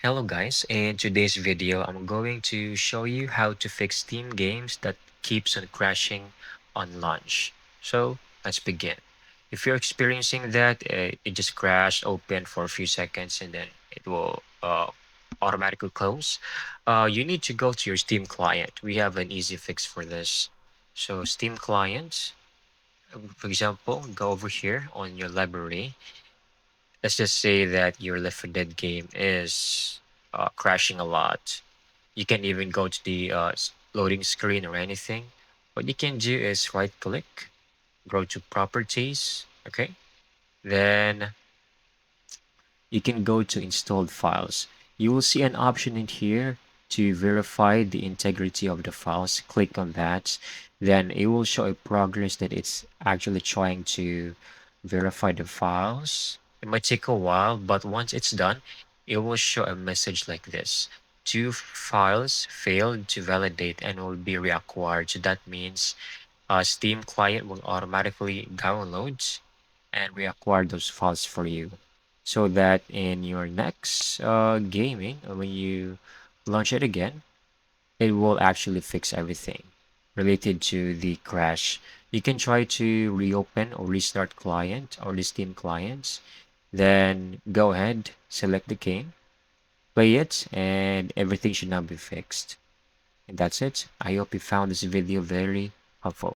Hello guys, in today's video I'm going to show you how to fix Steam games that keeps on crashing on launch. So let's begin. If you're experiencing that, it just crashed open for a few seconds and then it will automatically close. You need to go to your Steam client. We have an easy fix for this. So Steam client, for example, go over here on your library. Let's just say that your Left 4 Dead game is crashing a lot. You can even go to the loading screen or anything. What you can do is right click, go to properties, okay? Then you can go to installed files. You will see an option in here to verify the integrity of the files. Click on that. Then it will show a progress that it's actually trying to verify the files. It might take a while, but once it's done, it will show a message like this. Two files failed to validate and will be reacquired. So that means Steam client will automatically download and reacquire those files for you so that in your next gaming, when you launch it again, it will actually fix everything related to the crash. You can try to reopen or restart client or the Steam clients. Then go ahead, select the game, play it, and everything should now be fixed. And that's it. I hope you found this video very helpful.